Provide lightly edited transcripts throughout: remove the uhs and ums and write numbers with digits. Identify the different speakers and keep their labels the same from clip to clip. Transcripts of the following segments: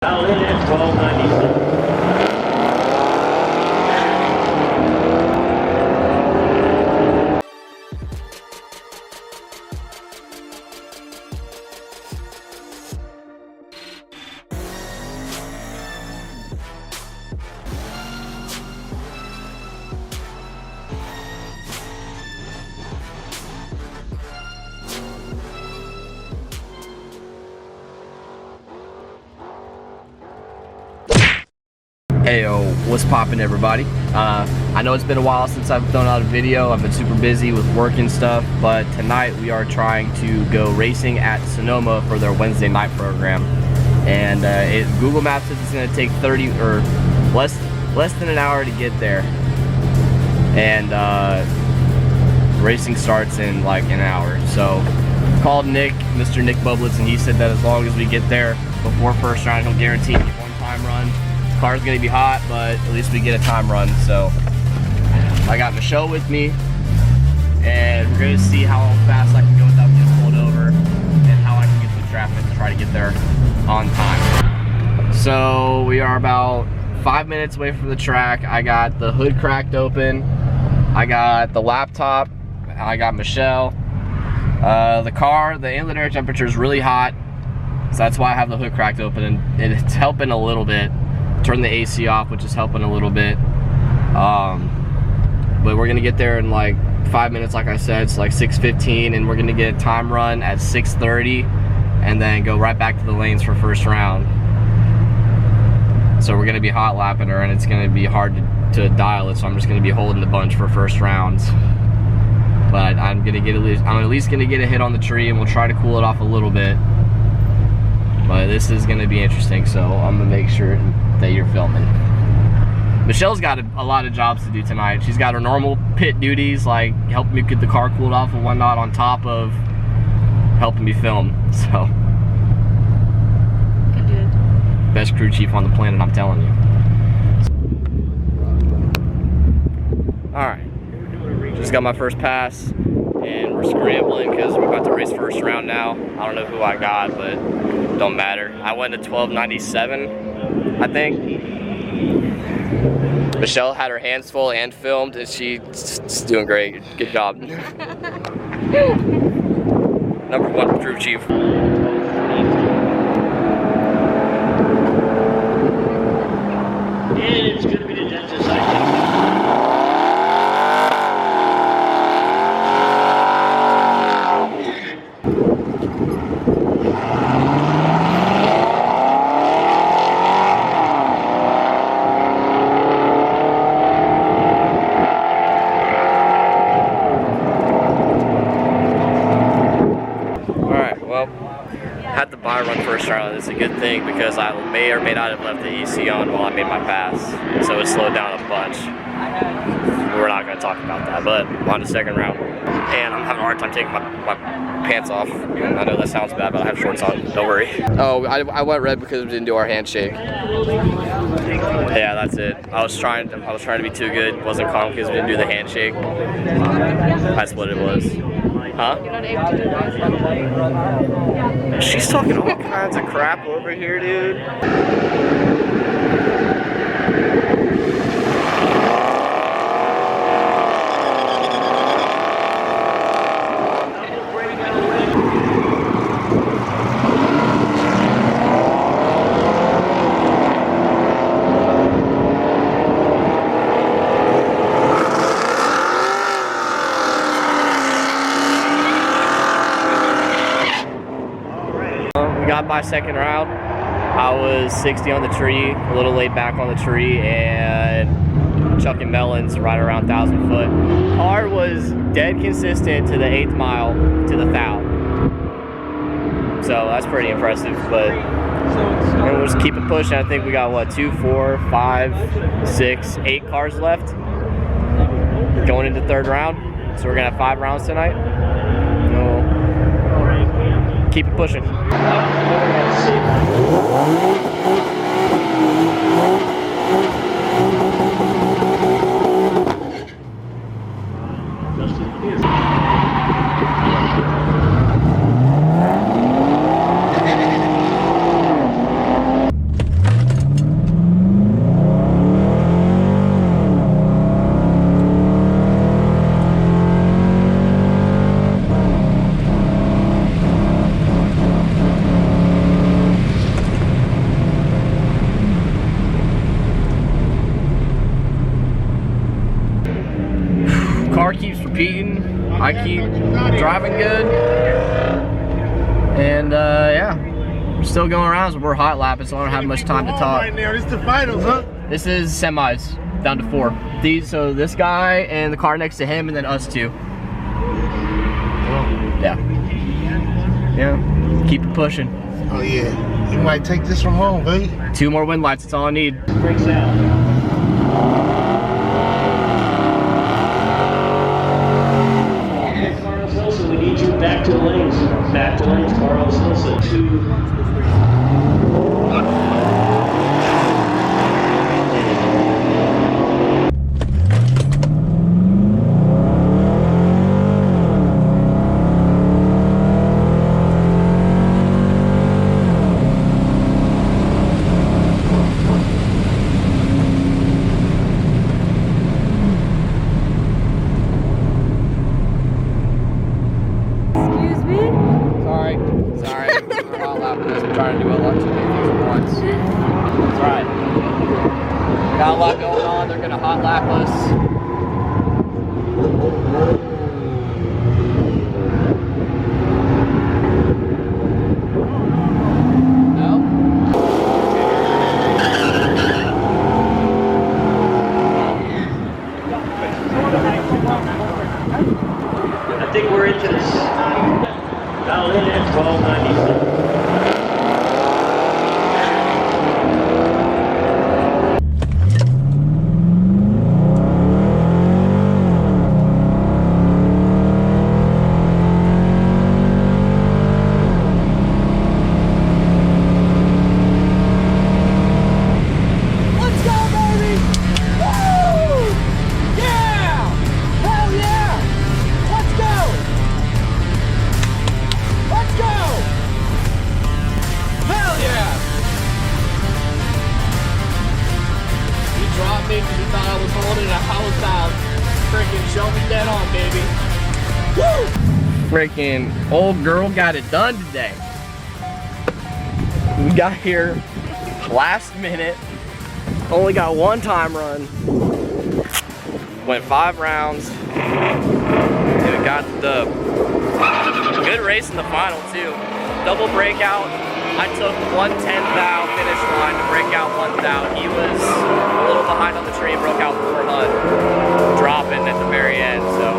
Speaker 1: Now in at 1297.
Speaker 2: Heyo, what's poppin', everybody? I know it's been a while since I've thrown out a video. I've been super busy with work and stuff, but tonight we are trying to go racing at Sonoma for their Wednesday night program. And Google Maps says it's gonna take 30 or less than an hour to get there. And racing starts in like an hour. So called Nick, Mr. Nick Bublitz, and he said that as long as we get there before first round, he'll guarantee me one time run. Car's gonna be hot, but at least we get a time run. So I got Michelle with me, and we're gonna see how fast I can go without getting pulled over and how I can get through traffic to try to get there on time. So we are about 5 minutes away from the track. I got the hood cracked open, I got the laptop, I got Michelle. The inlet air temperature is really hot, so that's why I have the hood cracked open, and it's helping a little bit. Turn the AC off, which is helping a little bit. But we're gonna get there in like 5 minutes, like I said. It's like 6:15, and we're gonna get a time run at 6:30, and then go right back to the lanes for first round. So we're gonna be hot lapping her, and it's gonna be hard to dial it. So I'm just gonna be holding the bunch for first rounds. But I'm at least gonna get a hit on the tree, and we'll try to cool it off a little bit. But this is gonna be interesting, so I'm gonna make sure that you're filming. Michelle's got a lot of jobs to do tonight. She's got her normal pit duties, like helping me get the car cooled off and whatnot, on top of helping me film. So, good. Best crew chief on the planet, I'm telling you. All right, just got my first pass, and we're scrambling because we're about to race first round now. I don't know who I got, but don't matter. I went to 1297, I think. Michelle had her hands full and filmed, and she's doing great. Good job. Number one crew chief.
Speaker 1: And it's going to be the dentist, I think.
Speaker 2: Had the buy run first round. It's a good thing because I may or may not have left the EC on while I made my pass, so it slowed down a bunch. We're not going to talk about that, but on the second round. And I'm having a hard time taking my pants off. I know that sounds bad, but I have shorts on, don't worry. Oh, I went red because we didn't do our handshake. Yeah, that's it. I was trying to be too good. Wasn't calm because we didn't do the handshake. That's what it was. Huh? She's talking all kinds of crap over here, dude. Got by second round. I was 60 on the tree, a little laid back on the tree, and chucking melons right around 1,000 foot. Car was dead consistent to the 8th mile to the thou. So that's pretty impressive, but we'll just keep it pushing. I think we got what, 2, 4, 5, 6, 8 cars left going into third round. So we're gonna have 5 rounds tonight. Keep it pushing. competing. I keep driving good. And yeah, we're still going around, so we're hot lapping, so I don't have much time to talk.
Speaker 3: Right now, this is the finals, huh?
Speaker 2: This is semis, down to 4. So this guy and the car next to him, and then us 2. Yeah. Yeah. Keep it pushing.
Speaker 3: Oh yeah. You might take this from home, baby.
Speaker 2: 2 more wind lights, that's all I need.
Speaker 1: Breaks out. Carlos Hilson, we need you back to the lanes. Back to lanes, Carlos Hilson. 2.
Speaker 2: Sorry. We're not allowed this. I'm trying to do a lot too many things at once. That's right. Got a lot going on. They're gonna hot lap us.
Speaker 1: I think we're into this. Dial in at 1297.
Speaker 2: Because he thought I was holding a house out. Freaking show me dead on, baby. Woo! Freaking old girl got it done today. We got here last minute. Only got 1 time run. Went 5 rounds. And we got the good race in the final too. Double breakout. I took 1/10 thou finish line to break out 1 thou. He was a little behind on the tree, broke out 400, dropping at the very end. So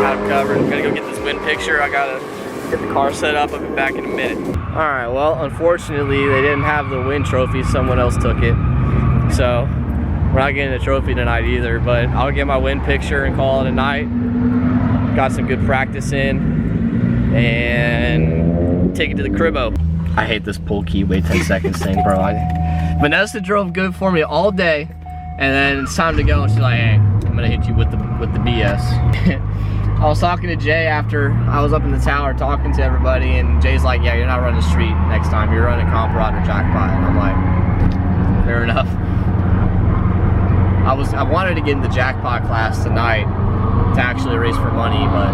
Speaker 2: got him covered. I'm gonna go get this win picture. I gotta get the car set up. I'll be back in a minute. All right. Well, unfortunately, they didn't have the win trophy. Someone else took it. So we're not getting a trophy tonight either. But I'll get my win picture and call it a night. Got some good practice in, and take it to the cribbo. I hate this pull key, wait 10 seconds thing, bro. Vanessa drove good for me all day, and then it's time to go, and she's like, hey, I'm gonna hit you with the BS. I was talking to Jay after I was up in the tower talking to everybody, and Jay's like, yeah, you're not running street next time, you're running comp rod or jackpot. And I'm like, fair enough. I wanted to get in the jackpot class tonight to actually race for money, but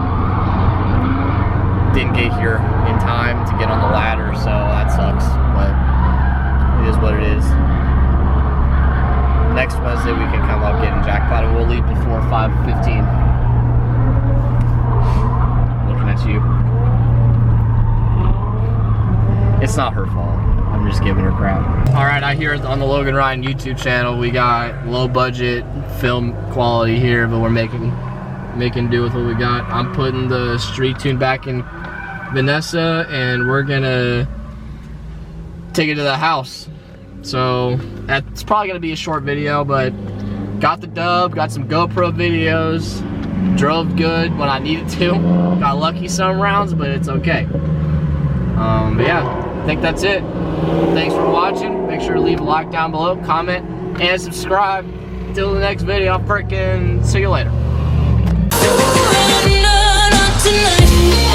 Speaker 2: didn't get here in time to get on the ladder, so that sucks, but it is what it is. Next Wednesday we can come up getting jackpot, and we'll leave before 5:15. Looking at you. It's not her fault. I'm just giving her crap. All right, I hear on the Logan Ryan YouTube channel we got low budget film quality here, but we're making do with what we got. I'm putting the street tune back in Vanessa, and we're gonna take it to the house. So that's probably gonna be a short video, but got the dub, got some GoPro videos, drove good when I needed to, got lucky some rounds, but it's okay. But yeah, I think that's it. Thanks for watching. Make sure to leave a like down below, comment, and subscribe. Until the next video, I'll freaking see you later.
Speaker 4: Not tonight.